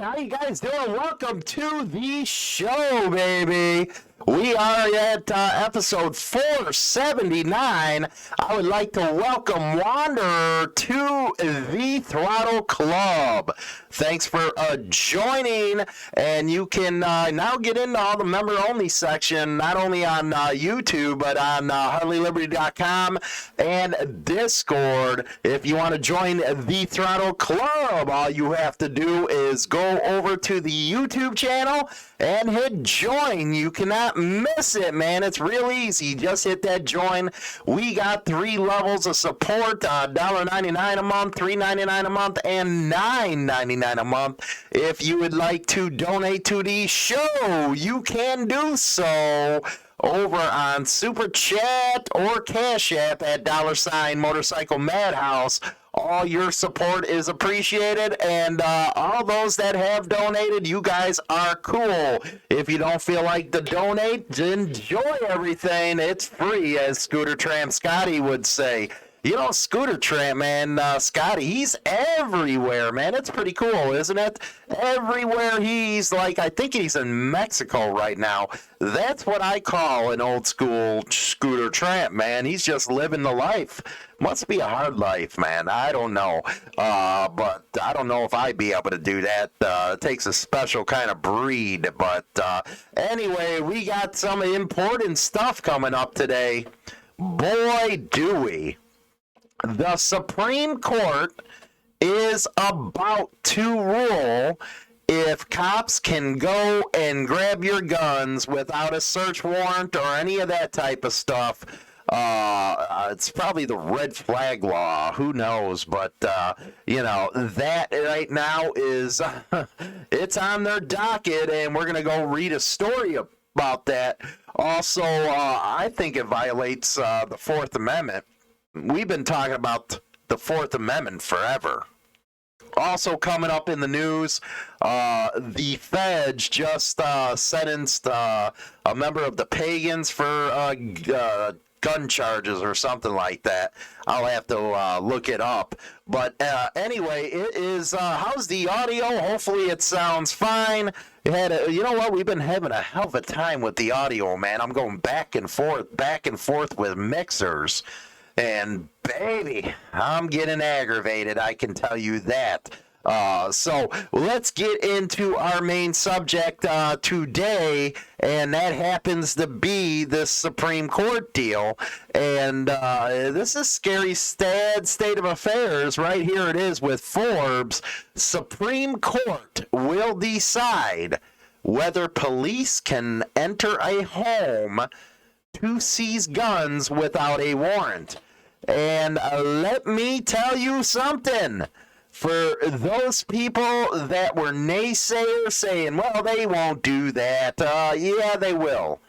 How you guys doing? Welcome to the show, baby. We are at episode 479. I would like to welcome Wanderer to the Throttle Club. Thanks for joining, and you can now get into all the member-only section, not only on YouTube, but on HarleyLiberty.com and Discord. If you want to join the Throttle Club, all you have to do is go over to the YouTube channel and hit join. You cannot miss it, man. It's real easy. Just hit that join. We got 3 levels of support, $1.99 a month, $3.99 a month, and $9.99 a month. If you would like to donate to the show, you can do so over on Super Chat or Cash App at $ Motorcycle Madhouse. All your support is appreciated, and all those that have donated, you guys are cool. If you don't feel like to donate, enjoy everything. It's free, as Scooter Tramp Scotty would say. You know, Scooter Tramp, man, Scotty, he's everywhere, man. It's pretty cool, isn't it? Everywhere he's like, I think he's in Mexico right now. That's what I call an old school Scooter Tramp, man. He's just living the life. Must be a hard life, man. I don't know. But I don't know if I'd be able to do that. It takes a special kind of breed. But anyway, we got some important stuff coming up today. Boy, do we. The Supreme Court is about to rule if cops can go and grab your guns without a search warrant or any of that type of stuff. It's probably the red flag law. Who knows? But, you know, that right now is, it's on their docket, and we're going to go read a story about that. Also, I think it violates the Fourth Amendment. We've been talking about the Fourth Amendment forever. Also coming up in the news, the feds just sentenced a member of the Pagans for gun charges or something like that. I'll have to look it up. But anyway, it is, how's the audio? Hopefully it sounds fine. You know what? We've been having a hell of a time with the audio, man. I'm going back and forth with mixers. And baby, I'm getting aggravated, I can tell you that. So let's get into our main subject today, and that happens to be this Supreme Court deal. And this is scary, sad state of affairs. Right here it is with Forbes. Supreme Court will decide whether police can enter a home to seize guns without a warrant. And let me tell you something. For those people that were naysayers saying, well, they won't do that. Yeah, they will.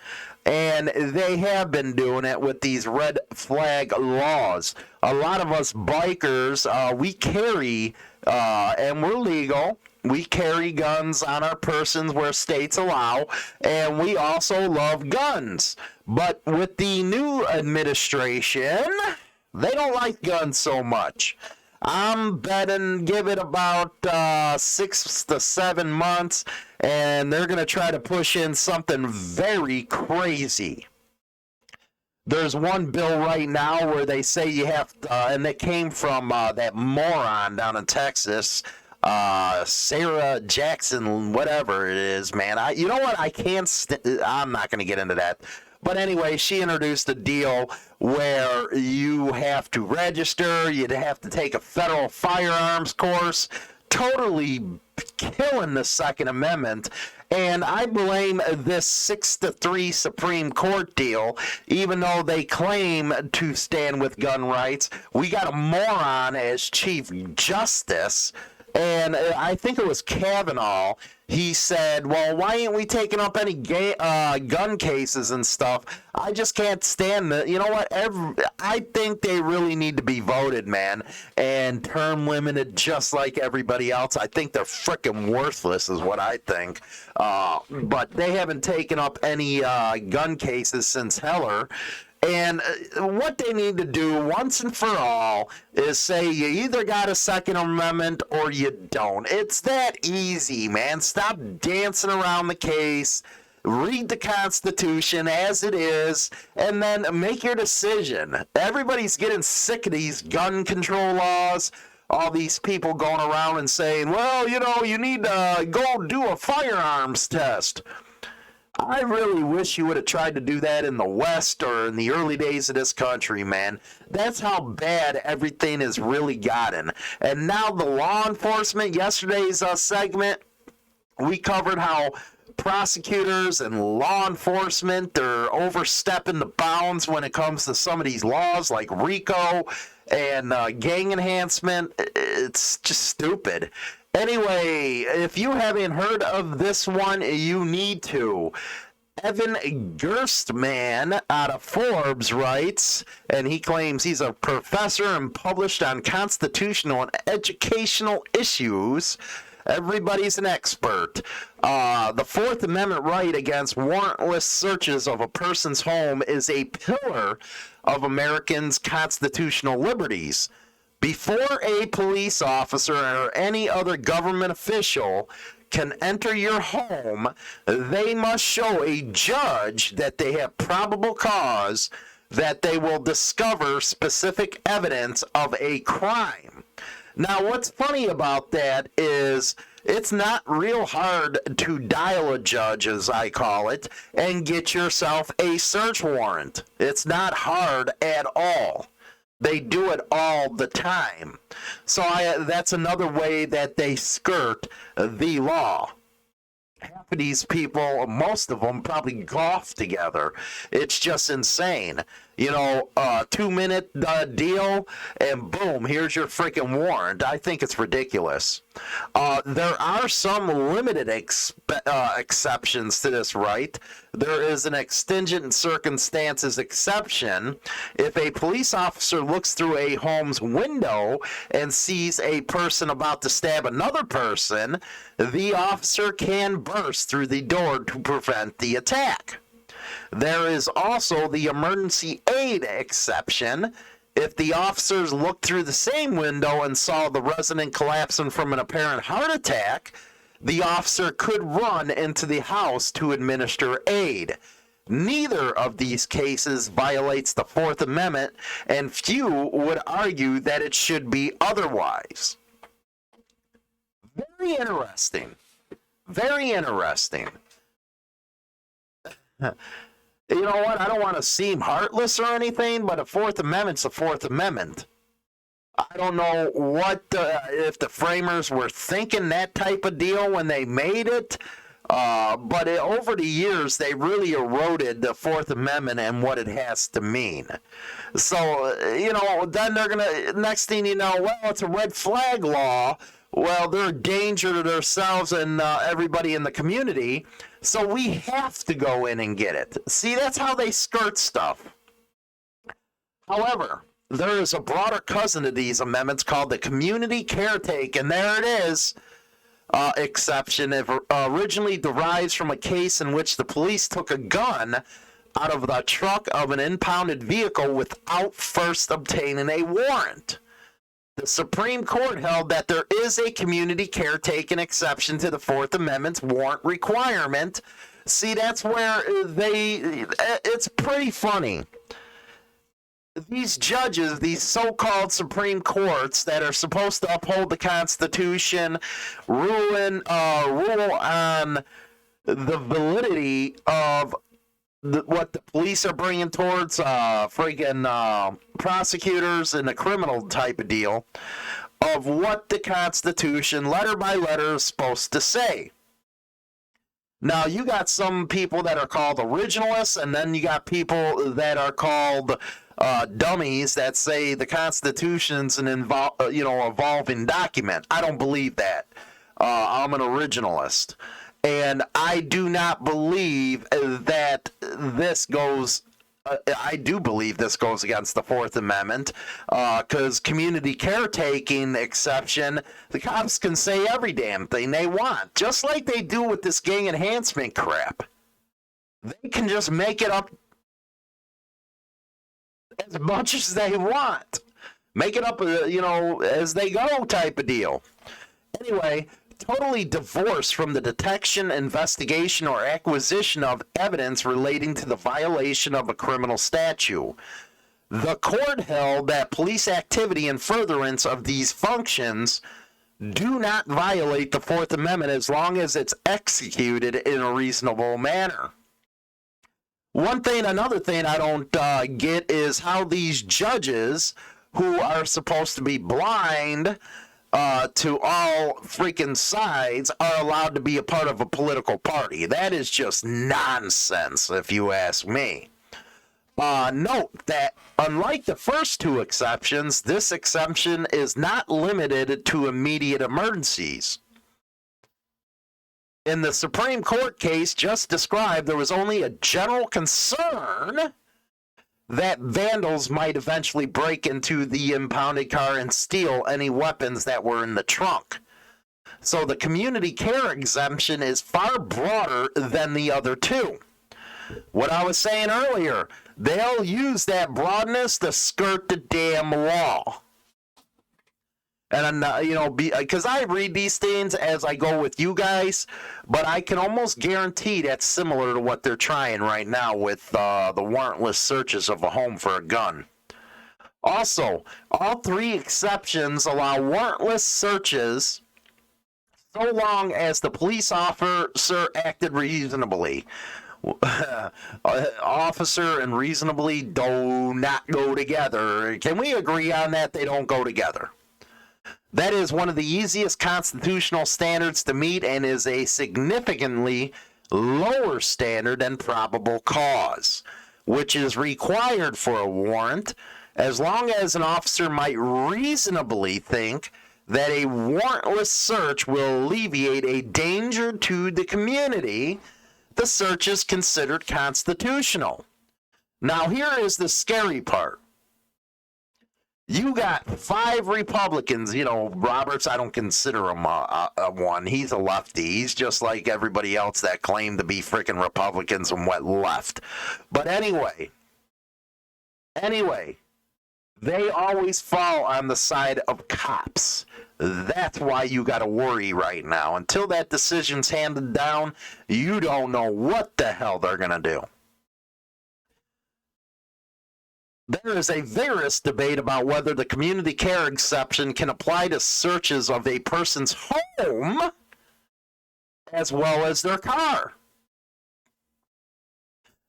And they have been doing it with these red flag laws. A lot of us bikers, we carry, and we're legal. We carry guns on our persons where states allow, and we also love guns. But with the new administration, they don't like guns so much. I'm betting give it about 6 to 7 months, and they're going to try to push in something very crazy. There's one bill right now where they say you have to, and it came from that moron down in Texas, Sarah Jackson, whatever it is, man. You know what? I'm not going to get into that. But anyway, she introduced a deal where you have to register, you'd have to take a federal firearms course, totally killing the Second Amendment. And I blame this 6-3 Supreme Court deal, even though they claim to stand with gun rights. We got a moron as Chief Justice, and I think it was Kavanaugh. He said, well, why ain't we taking up any gun cases and stuff? I just can't stand the, you know what, I think they really need to be voted, man, and term limited just like everybody else. I think they're freaking worthless is what I think. But they haven't taken up any gun cases since Heller. And what they need to do once and for all is say you either got a Second Amendment or you don't. It's that easy, man. Stop dancing around the case. Read the Constitution as it is, and then make your decision. Everybody's getting sick of these gun control laws. All these people going around and saying, well, you need to go do a firearms test. I really wish you would have tried to do that in the West or in the early days of this country, man. That's how bad everything has really gotten. And now the law enforcement, yesterday's segment, we covered how prosecutors and law enforcement are overstepping the bounds when it comes to some of these laws like RICO and gang enhancement. It's just stupid. Anyway, if you haven't heard of this one, you need to. Evan Gerstmann out of Forbes writes, and he claims he's a professor and published on constitutional and educational issues. Everybody's an expert. The Fourth Amendment right against warrantless searches of a person's home is a pillar of Americans' constitutional liberties. Before a police officer or any other government official can enter your home, they must show a judge that they have probable cause that they will discover specific evidence of a crime. Now, what's funny about that is it's not real hard to dial a judge, as I call it, and get yourself a search warrant. It's not hard at all. They do it all the time. So that's another way that they skirt the law. Half of these people, most of them, probably golf together. It's just insane. 2-minute deal, and boom, here's your freaking warrant. I think it's ridiculous. There are some limited exceptions to this right. There is an exigent circumstances exception. If a police officer looks through a home's window and sees a person about to stab another person, the officer can burst through the door to prevent the attack. There is also the emergency aid exception. If the officers looked through the same window and saw the resident collapsing from an apparent heart attack, the officer could run into the house to administer aid. Neither of these cases violates the Fourth Amendment, and few would argue that it should be otherwise. Very interesting. Very interesting. You know what? I don't want to seem heartless or anything, but a Fourth Amendment's a Fourth Amendment. I don't know if the framers were thinking that type of deal when they made it, but over the years, they really eroded the Fourth Amendment and what it has to mean. So, then they're going to, next thing you know, well, it's a red flag law. Well, they're a danger to themselves and everybody in the community. So we have to go in and get it. See, that's how they skirt stuff. However, there is a broader cousin of these amendments called the community caretake, and there it is. Exception. It originally derives from a case in which the police took a gun out of the truck of an impounded vehicle without first obtaining a warrant. The Supreme Court held that there is a community caretaking exception to the Fourth Amendment's warrant requirement. See, that's where it's pretty funny. These judges, these so-called Supreme Courts that are supposed to uphold the Constitution, rule on the validity of what the police are bringing towards prosecutors in a criminal type of deal, of what the Constitution, letter by letter, is supposed to say. Now, you got some people that are called originalists, and then you got people that are called dummies that say the Constitution's an evolving document. I don't believe that. I'm an originalist. And I do not believe that this goes, I do believe this goes against the Fourth Amendment, because community caretaking exception, the cops can say every damn thing they want, just like they do with this gang enhancement crap. They can just make it up. as much as they want. Make it up, as they go type of deal. Anyway, totally divorced from the detection, investigation, or acquisition of evidence relating to the violation of a criminal statute. The court held that police activity in furtherance of these functions do not violate the Fourth Amendment as long as it's executed in a reasonable manner. Another thing I don't get is how these judges, who are supposed to be blind to all freaking sides, are allowed to be a part of a political party. That is just nonsense, if you ask me. Note that unlike the first two exceptions, this exemption is not limited to immediate emergencies. In the Supreme Court case just described, there was only a general concern that vandals might eventually break into the impounded car and steal any weapons that were in the trunk. So the community care exemption is far broader than the other two. What I was saying earlier, they'll use that broadness to skirt the damn law. And, because I read these things as I go with you guys, but I can almost guarantee that's similar to what they're trying right now with the warrantless searches of a home for a gun. Also, all three exceptions allow warrantless searches so long as the police officer acted reasonably. Officer and reasonably do not go together. Can we agree on that? They don't go together. That is one of the easiest constitutional standards to meet and is a significantly lower standard than probable cause, which is required for a warrant as long as an officer might reasonably think that a warrantless search will alleviate a danger to the community. The search is considered constitutional. Now, here is the scary part. You got 5 Republicans, Roberts, I don't consider him a one. He's a lefty. He's just like everybody else that claimed to be freaking Republicans and went left. But anyway, they always fall on the side of cops. That's why you got to worry right now. Until that decision's handed down, you don't know what the hell they're going to do. There is a vigorous debate about whether the community care exception can apply to searches of a person's home as well as their car.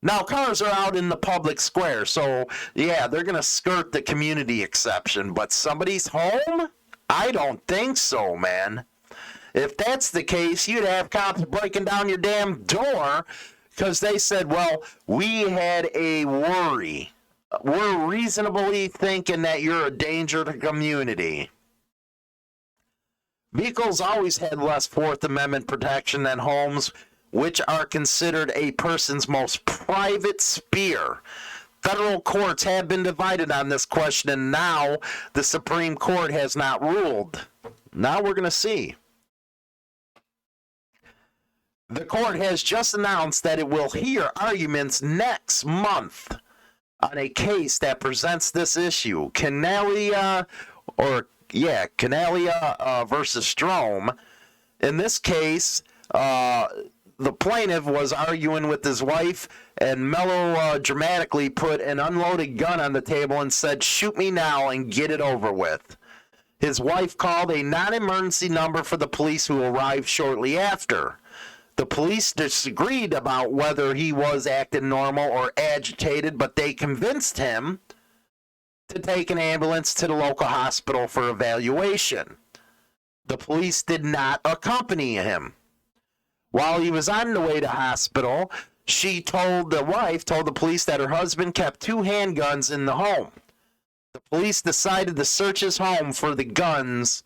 Now, cars are out in the public square, so yeah, they're going to skirt the community exception, but somebody's home? I don't think so, man. If that's the case, you'd have cops breaking down your damn door because they said, well, we had a worry. We're reasonably thinking that you're a danger to the community. Vehicles always had less Fourth Amendment protection than homes, which are considered a person's most private sphere. Federal courts have been divided on this question, and now the Supreme Court has not ruled. Now we're going to see. The court has just announced that it will hear arguments next month on a case that presents this issue. Caniglia versus Strom. In this case, the plaintiff was arguing with his wife and melodramatically put an unloaded gun on the table and said, "Shoot me now and get it over with." His wife called a non-emergency number for the police, who arrived shortly after. The police disagreed about whether he was acting normal or agitated, but they convinced him to take an ambulance to the local hospital for evaluation. The police did not accompany him. While he was on the way to hospital, the wife told the police that her husband kept 2 handguns in the home. The police decided to search his home for the guns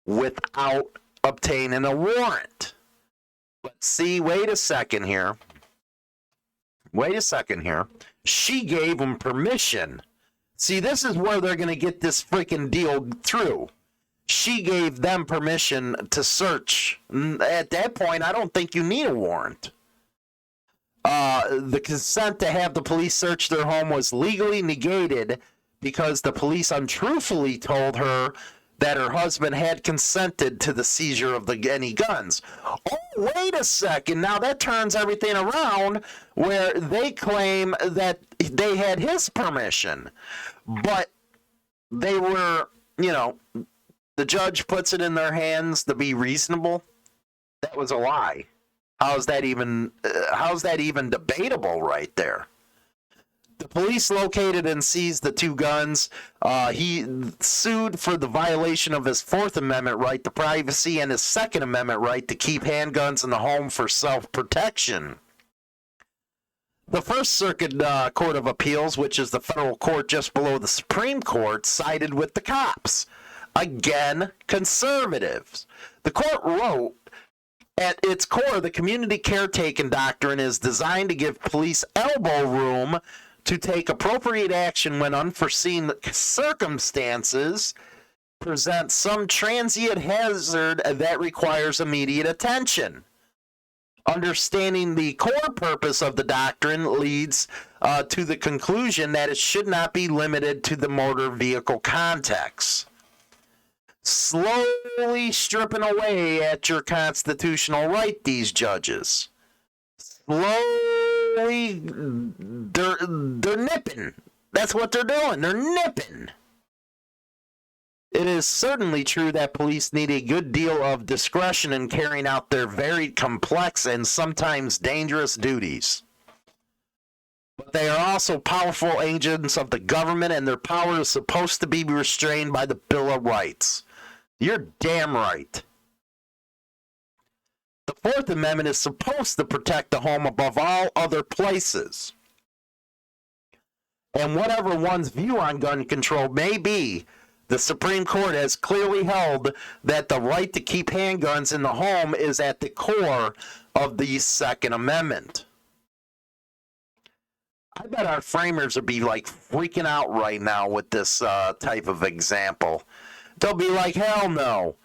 without obtaining a warrant. But see, wait a second here. She gave him permission. See, this is where they're going to get this freaking deal through. She gave them permission to search. At that point, I don't think you need a warrant. the consent to have the police search their home was legally negated because the police untruthfully told her that her husband had consented to the seizure of any guns. Oh, wait a second. Now that turns everything around, where they claim that they had his permission. But they were, the judge puts it in their hands to be reasonable. That was a lie. How's that even debatable right there? The police located and seized the two guns. He sued for the violation of his Fourth Amendment right to privacy and his Second Amendment right to keep handguns in the home for self-protection. The First Circuit Court of Appeals, which is the federal court just below the Supreme Court, sided with the cops. Again, conservatives. The court wrote, at its core, the community caretaking doctrine is designed to give police elbow room to take appropriate action when unforeseen circumstances present some transient hazard that requires immediate attention. Understanding the core purpose of the doctrine leads to the conclusion that it should not be limited to the motor vehicle context. Slowly stripping away at your constitutional right, these judges. Slowly, they're nipping. That's what they're doing. They're nipping. It is certainly true that police need a good deal of discretion in carrying out their very complex and sometimes dangerous duties. But they are also powerful agents of the government, and their power is supposed to be restrained by the Bill of Rights. You're damn right. The Fourth Amendment is supposed to protect the home above all other places. And whatever one's view on gun control may be, the Supreme Court has clearly held that the right to keep handguns in the home is at the core of the Second Amendment. I bet our framers would be like freaking out right now with this type of example. They'll be like, hell no.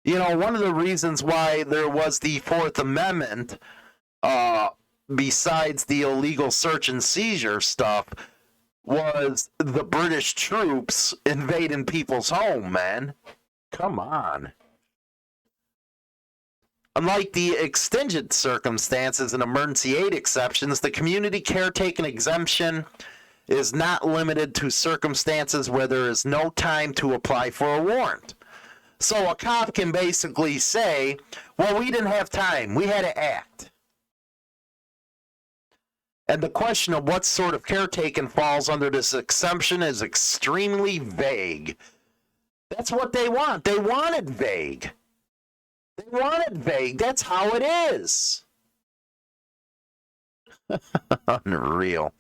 One of the reasons why there was the Fourth Amendment, besides the illegal search and seizure stuff, was the British troops invading people's home, man. Come on. Unlike the extingent circumstances and emergency aid exceptions, the community caretaking exemption is not limited to circumstances where there is no time to apply for a warrant. So a cop can basically say, well, we didn't have time. We had to act. And the question of what sort of caretaking falls under this exemption is extremely vague. That's what they want. They want it vague. They want it vague. That's how it is. Unreal.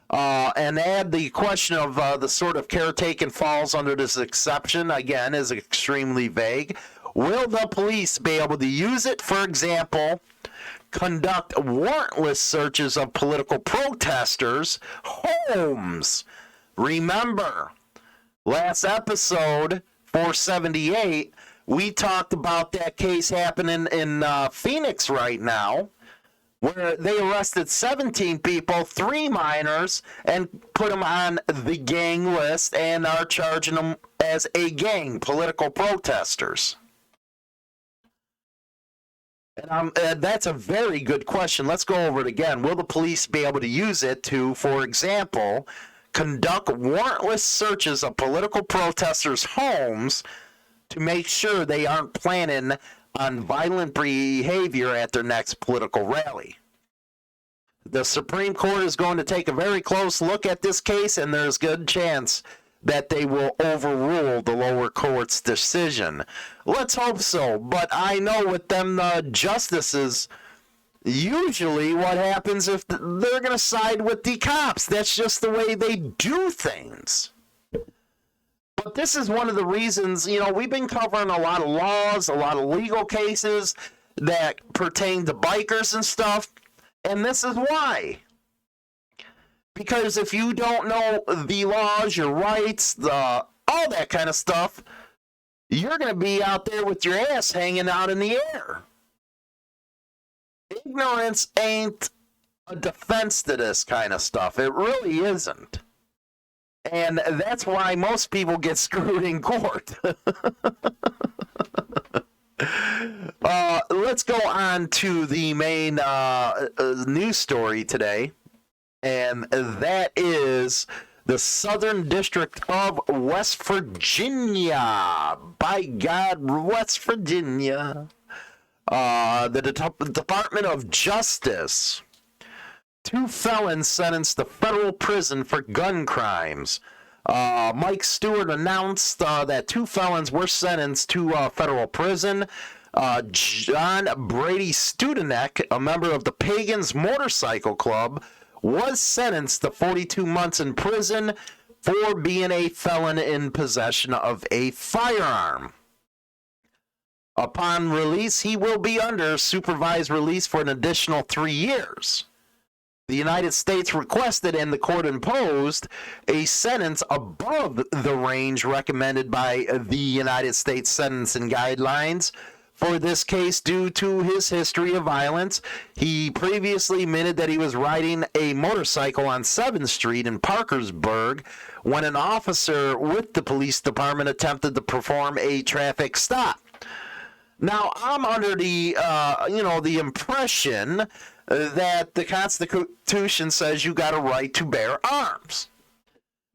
And add the question of the sort of caretaking falls under this exception, again, is extremely vague. Will the police be able to use it, for example, conduct warrantless searches of political protesters' homes? Remember, last episode, 478, we talked about that case happening in Phoenix right now, where they arrested 17 people, 3 minors, and put them on the gang list and are charging them as a gang, political protesters. And that's a very good question. Let's go over it again. Will the police be able to use it to, for example, conduct warrantless searches of political protesters' homes to make sure they aren't planning on violent behavior at their next political rally? The Supreme Court is going to take a very close look at this case, and there's a good chance that they will overrule the lower court's decision. Let's hope so, but I know with them justices, usually what happens if they're going to side with the cops. That's just the way they do things. But this is one of the reasons, we've been covering a lot of laws, a lot of legal cases that pertain to bikers and stuff, and this is why. Because if you don't know the laws, your rights, all that kind of stuff, you're going to be out there with your ass hanging out in the air. Ignorance ain't a defense to this kind of stuff. It really isn't. And that's why most people get screwed in court. Let's go on to the main news story today. And that is the Southern District of West Virginia. By God, West Virginia. The Department of Justice. 2 felons sentenced to federal prison for gun crimes. Mike Stewart announced that 2 felons were sentenced to federal prison. John Brady Studenek, a member of the Pagan's Motorcycle Club, was sentenced to 42 months in prison for being a felon in possession of a firearm. Upon release, he will be under supervised release for an additional 3 years. The United States requested and the court imposed a sentence above the range recommended by the United States Sentencing Guidelines for this case due to his history of violence. He previously admitted that he was riding a motorcycle on 7th Street in Parkersburg when an officer with the police department attempted to perform a traffic stop. Now, I'm under the impression that the Constitution says you got a right to bear arms.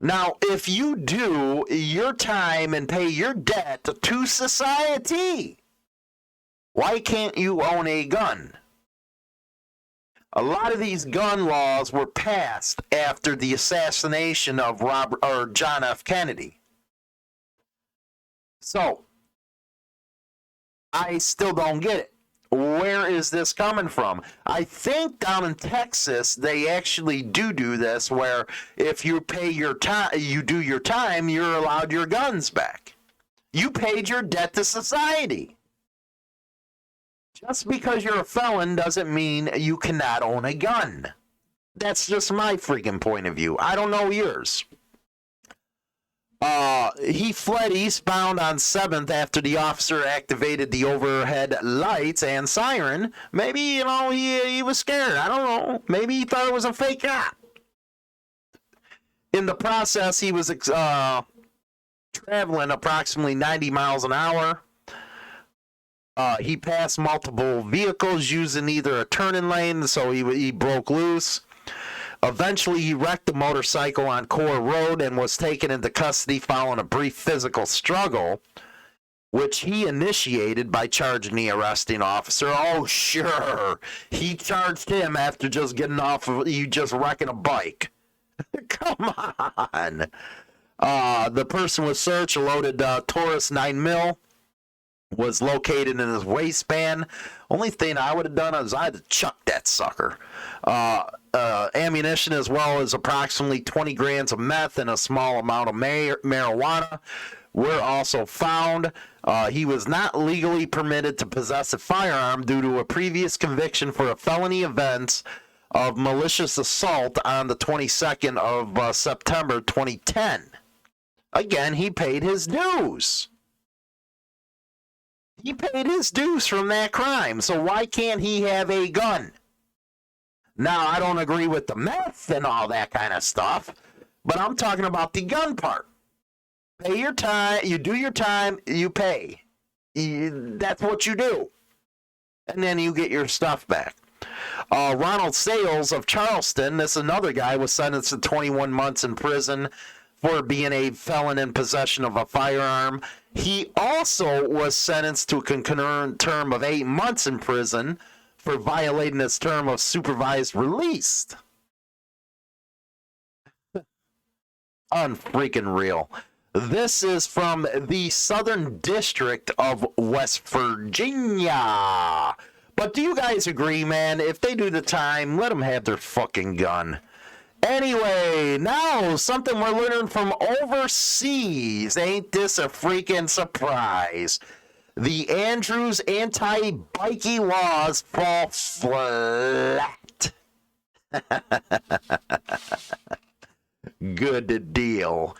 Now, if you do your time and pay your debt to society, why can't you own a gun? A lot of these gun laws were passed after the assassination of John F. Kennedy. So, I still don't get it. Where is this coming from? I think down in Texas, they actually do this, where if you pay your time, you do your time, you're allowed your guns back. You paid your debt to society. Just because you're a felon doesn't mean you cannot own a gun. That's just my freaking point of view. I don't know yours. He fled eastbound on 7th after the officer activated the overhead lights and siren. Maybe, he was scared. I don't know. Maybe he thought it was a fake cop. In the process, he was traveling approximately 90 miles an hour. He passed multiple vehicles using either a turning lane, so he broke loose. Eventually, he wrecked the motorcycle on Core Road and was taken into custody following a brief physical struggle, which he initiated by charging the arresting officer. Oh, sure. He charged him after just getting off of you just wrecking a bike. Come on. The person was searched, a loaded Taurus 9mm was located in his waistband. Only thing I would have done is I had to chuck that sucker. Ammunition, as well as approximately 20 grams of meth and a small amount of marijuana, were also found. He was not legally permitted to possess a firearm due to a previous conviction for a felony offense of malicious assault on the 22nd of September 2010. Again, he paid his dues. He paid his dues from that crime, so why can't he have a gun? Now, I don't agree with the meth and all that kind of stuff, but I'm talking about the gun part. Pay your time, you do your time, you pay. That's what you do. And then you get your stuff back. Ronald Sales of Charleston, this another guy, was sentenced to 21 months in prison for being a felon in possession of a firearm. He also was sentenced to a concurrent term of 8 months in prison for violating his term of supervised release. Unfreaking real. This is from the Southern District of West Virginia. But do you guys agree, man? If they do the time, let them have their fucking gun. Anyway, now something we're learning from overseas. Ain't this a freaking surprise? The Andrews anti-bikie laws fall flat. Good deal.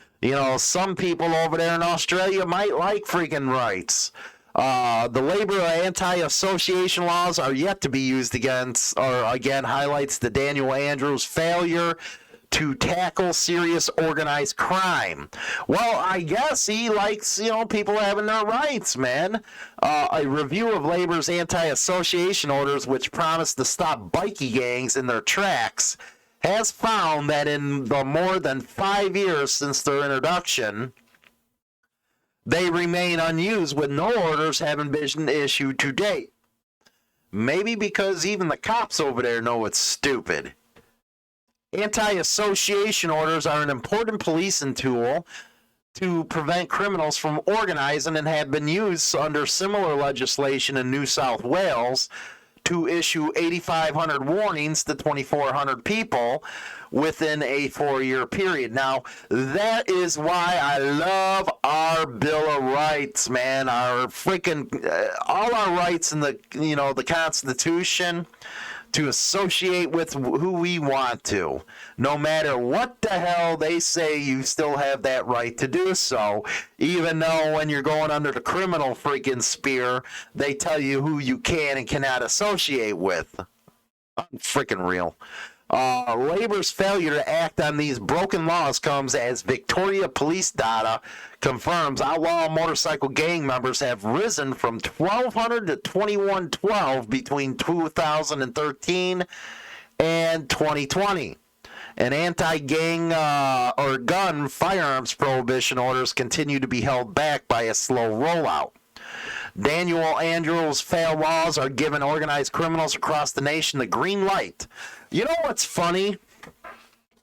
Some people over there in Australia might like freaking rights. The labor anti-association laws are yet to be used against, or again, highlights the Daniel Andrews failure to tackle serious organized crime. Well, I guess he likes, people having their rights, man. A review of Labor's anti-association orders, which promised to stop bikie gangs in their tracks, has found that in the more than 5 years since their introduction, they remain unused, with no orders having been issued to date. Maybe because even the cops over there know it's stupid. Anti-association orders are an important policing tool to prevent criminals from organizing and have been used under similar legislation in New South Wales to issue 8,500 warnings to 2,400 people within a 4-year period. Now, that is why I love our Bill of Rights, man. Our freaking, all our rights in the, the Constitution, to associate with who we want to. No matter what the hell they say, you still have that right to do so, even though when you're going under the criminal freaking spear, they tell you who you can and cannot associate with. Freaking real. Labor's failure to act on these broken laws comes as Victoria police data confirms outlaw motorcycle gang members have risen from 1,200 to 2,112 between 2013 and 2020. And anti-gang or gun firearms prohibition orders continue to be held back by a slow rollout. Daniel Andrews' failed laws are giving organized criminals across the nation the green light. You know what's funny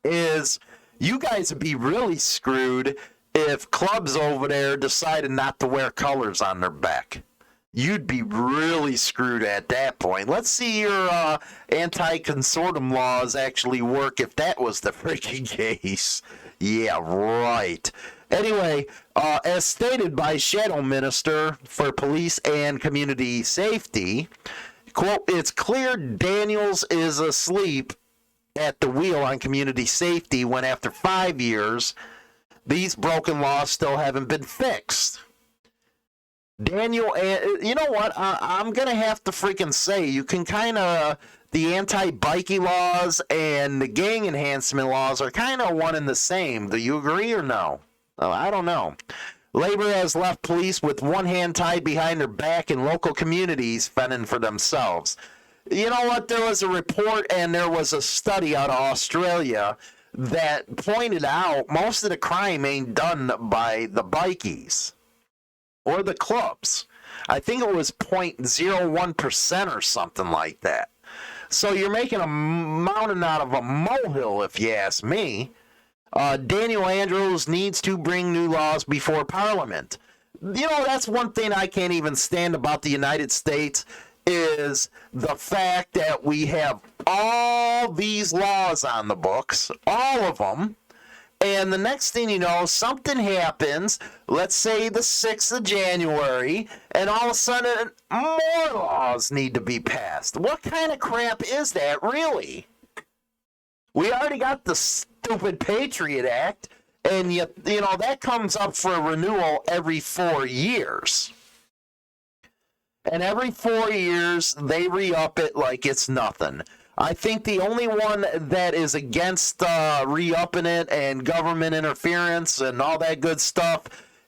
is you guys would be really screwed if clubs over there decided not to wear colors on their back. You'd be really screwed at that point. Let's see your anti-consortium laws actually work if that was the freaking case. Yeah, right. Anyway, as stated by Shadow Minister for Police and Community Safety, quote, it's clear Daniels is asleep at the wheel on community safety when after 5 years, these broken laws still haven't been fixed. Daniel, you know what? I'm going to have to freaking say, you can kind of, the anti-bikie laws and the gang enhancement laws are kind of one and the same. Do you agree or no? I don't know. Labor has left police with one hand tied behind their back in local communities fending for themselves. You know what? There was a report and there was a study out of Australia that pointed out most of the crime ain't done by the bikies or the clubs. I think it was 0.01% or something like that. So you're making a mountain out of a molehill, if you ask me. Daniel Andrews needs to bring new laws before Parliament. That's one thing I can't even stand about the United States is the fact that we have all these laws on the books, all of them, and the next thing you know, something happens, let's say the 6th of January, and all of a sudden more laws need to be passed. What kind of crap is that, really? We already got the stupid Patriot Act, and that comes up for renewal every 4 years. And every 4 years, they re-up it like it's nothing. I think the only one that is against re-upping it and government interference and all that good stuff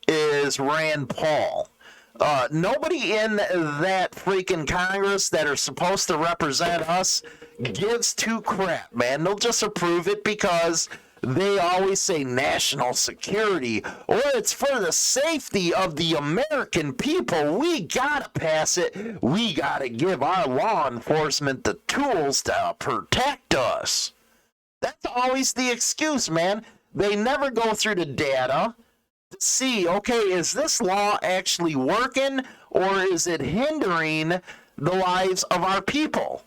is Rand Paul. Nobody in that freaking Congress that are supposed to represent us gives two crap, man. They'll just approve it because they always say national security or it's for the safety of the American people. We gotta pass it. We gotta give our law enforcement the tools to protect us. That's always the excuse, man. They never go through the data to see, okay, is this law actually working or is it hindering the lives of our people?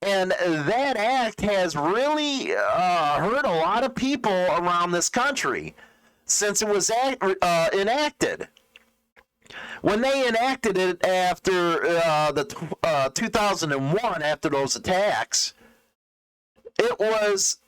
And that act has really hurt a lot of people around this country since it was enacted. When they enacted it after the 2001, after those attacks, it was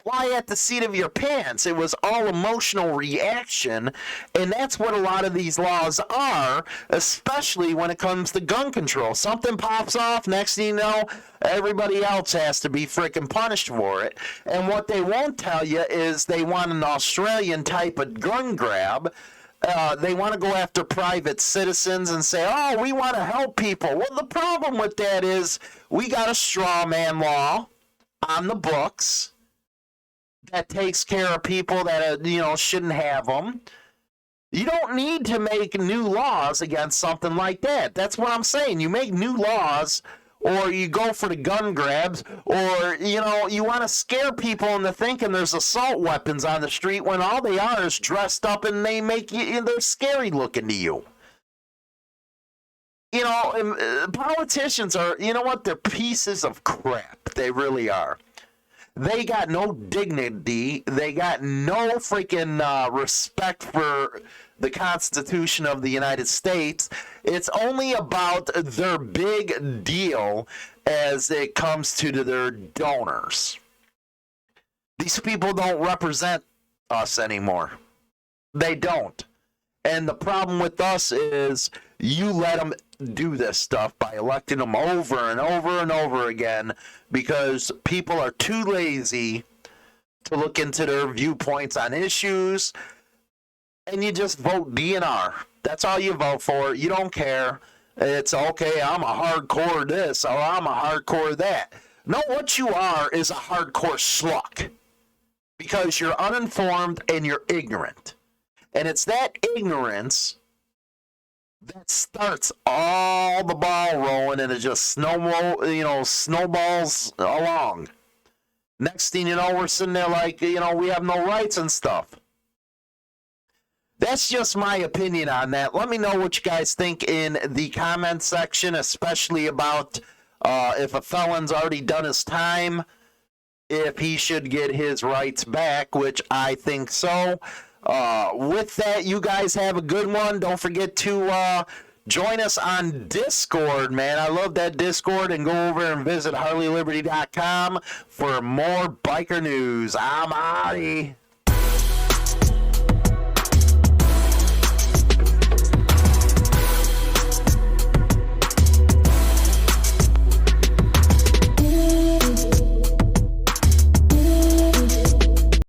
fly at the seat of your pants. It was all emotional reaction, and that's what a lot of these laws are, especially when it comes to gun control. Something pops off, next thing you know, everybody else has to be freaking punished for it. And what they won't tell you is they want an Australian type of gun grab. They want to go after private citizens and say, oh, we want to help people. Well, the problem with that is we got a straw man law on the books that takes care of people that, shouldn't have them. You don't need to make new laws against something like that. That's what I'm saying. You make new laws, or you go for the gun grabs, or, you want to scare people into thinking there's assault weapons on the street when all they are is dressed up and they make you, they're scary looking to you. Politicians are, they're pieces of crap. They really are. They got no dignity. They got no freaking respect for the Constitution of the United States. It's only about their big deal as it comes to their donors. These people don't represent us anymore. They don't. And the problem with us is you let them do this stuff by electing them over and over and over again because people are too lazy to look into their viewpoints on issues, and you just vote DNR. That's all you vote for. You don't care. It's okay, I'm a hardcore this or I'm a hardcore that. No, what you are is a hardcore schluck because you're uninformed and you're ignorant. And it's that ignorance that starts all the ball rolling, and it just snowballs along. Next thing you know, we're sitting there like, we have no rights and stuff. That's just my opinion on that. Let me know what you guys think in the comment section, especially about if a felon's already done his time, if he should get his rights back, which I think so. With that, you guys have a good one. Don't forget to join us on Discord, man. I love that Discord. And go over and visit HarleyLiberty.com for more biker news. I'm Ari.